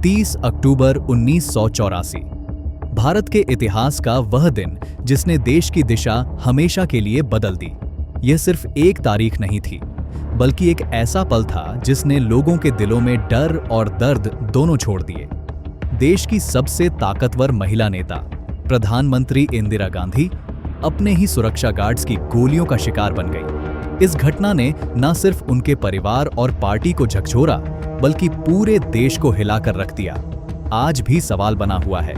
30 अक्टूबर 1984। भारत के इतिहास का वह दिन जिसने देश की दिशा हमेशा के लिए बदल दी। यह सिर्फ एक तारीख नहीं थी, बल्कि एक ऐसा पल था जिसने लोगों के दिलों में डर और दर्द दोनों छोड़ दिए। देश की सबसे ताकतवर महिला नेता प्रधानमंत्री इंदिरा गांधी अपने ही सुरक्षा गार्ड्स की गोलियों का शिकार बन गई। इस घटना ने न सिर्फ उनके परिवार और पार्टी को झकझोरा, बल्कि पूरे देश को हिलाकर रख दिया। आज भी सवाल बना हुआ है,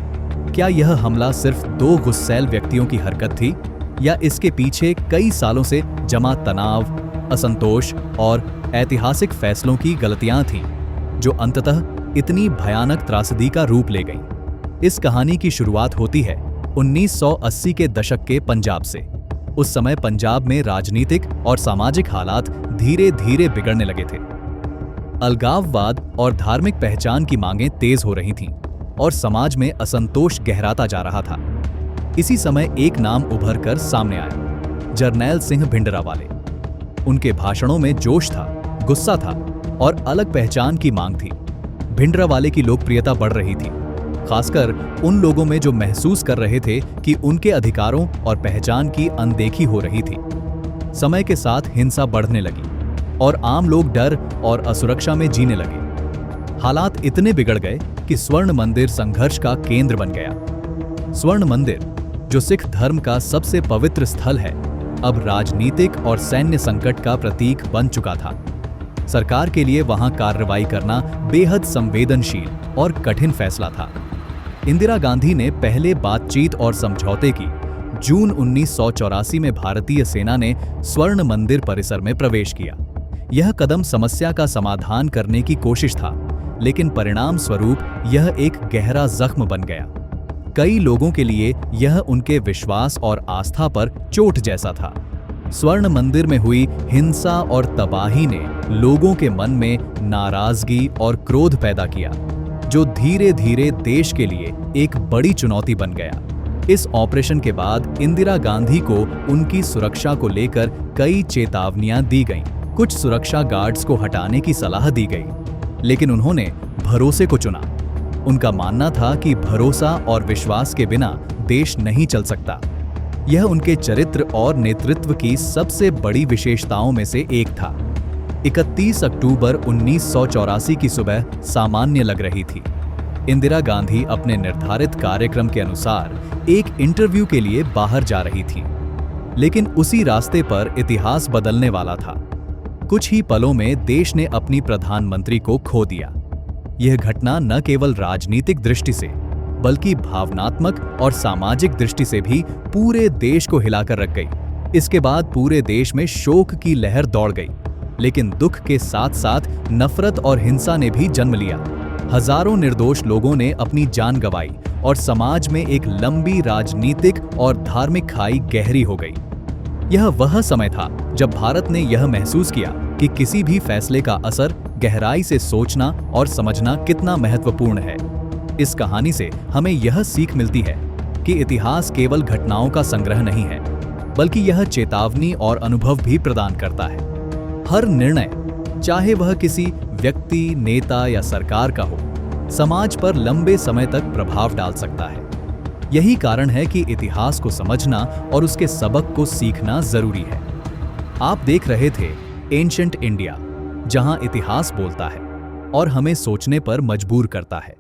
क्या यह हमला सिर्फ दो गुस्सैल व्यक्तियों की हरकत थी, या इसके पीछे कई सालों से जमा तनाव, असंतोष और ऐतिहासिक फैसलों की गलतियां थीं, जो अंततः इतनी भयानक त्रासदी का रूप ले गईं। इस कहानी की शुरुआत होती है 1980 के दशक के पंजाब से। उस समय पंजाब में राजनीतिक और सामाजिक हालात धीरे धीरे बिगड़ने लगे थे। अलगाववाद और धार्मिक पहचान की मांगें तेज हो रही थीं और समाज में असंतोष गहराता जा रहा था। इसी समय एक नाम उभर कर सामने आया, जरनैल सिंह भिंडरावाले। उनके भाषणों में जोश था, गुस्सा था और अलग पहचान की मांग थी। भिंडरावाले की लोकप्रियता बढ़ रही थी, खासकर उन लोगों में जो महसूस कर रहे थे कि उनके अधिकारों और पहचान की अनदेखी हो रही थी। समय के साथ हिंसा बढ़ने लगी और आम लोग डर और असुरक्षा में जीने लगे। हालात इतने बिगड़ गए कि स्वर्ण मंदिर संघर्ष का केंद्र बन गया। स्वर्ण मंदिर, जो सिख धर्म का सबसे पवित्र स्थल है, अब राजनीतिक और सैन्य संकट का प्रतीक बन चुका था। सरकार के लिए वहां कार्रवाई करना बेहद संवेदनशील और कठिन फैसला था। इंदिरा गांधी ने पहले बातचीत और समझौते की। जून 1984 में भारतीय सेना ने स्वर्ण मंदिर परिसर में प्रवेश किया। यह कदम समस्या का समाधान करने की कोशिश था, लेकिन परिणाम स्वरूप यह एक गहरा जख्म बन गया। कई लोगों के लिए यह उनके विश्वास और आस्था पर चोट जैसा था। स्वर्ण मंदिर में हुई हिंसा और तबाही ने लोगों के मन में नाराजगी और क्रोध पैदा किया, जो धीरे धीरे देश के लिए एक बड़ी चुनौती बन गया। इस ऑपरेशन के बाद इंदिरा गांधी को उनकी सुरक्षा को लेकर कई चेतावनियां दी गईं। कुछ सुरक्षा गार्ड्स को हटाने की सलाह दी गई, लेकिन उन्होंने भरोसे को चुना। उनका मानना था कि भरोसा और विश्वास के बिना देश नहीं चल सकता। यह उनके चरित्र और नेतृत्व की सबसे बड़ी विशेषताओं में से एक था। 31 अक्टूबर 1984 की सुबह सामान्य लग रही थी। इंदिरा गांधी अपने निर्धारित कार्यक्रम के अनुसार एक इंटरव्यू के लिए बाहर जा रही थी, लेकिन उसी रास्ते पर इतिहास बदलने वाला था। कुछ ही पलों में देश ने अपनी प्रधानमंत्री को खो दिया। यह घटना न केवल राजनीतिक दृष्टि से, बल्कि भावनात्मक और सामाजिक दृष्टि से भी पूरे देश को हिलाकर रख गई। इसके बाद पूरे देश में शोक की लहर दौड़ गई, लेकिन दुख के साथ साथ नफरत और हिंसा ने भी जन्म लिया। हजारों निर्दोष लोगों ने अपनी जान गंवाई और समाज में एक लंबी राजनीतिक और धार्मिक खाई गहरी हो गई। यह वह समय था जब भारत ने यह महसूस किया कि किसी भी फैसले का असर गहराई से सोचना और समझना कितना महत्वपूर्ण है। इस कहानी से हमें यह सीख मिलती है कि इतिहास केवल घटनाओं का संग्रह नहीं है, बल्कि यह चेतावनी और अनुभव भी प्रदान करता है। हर निर्णय, चाहे वह किसी व्यक्ति, नेता या सरकार का हो, समाज पर लंबे समय तक प्रभाव डाल सकता है। यही कारण है कि इतिहास को समझना और उसके सबक को सीखना जरूरी है। आप देख रहे थे एंशिएंट इंडिया, जहां इतिहास बोलता है और हमें सोचने पर मजबूर करता है।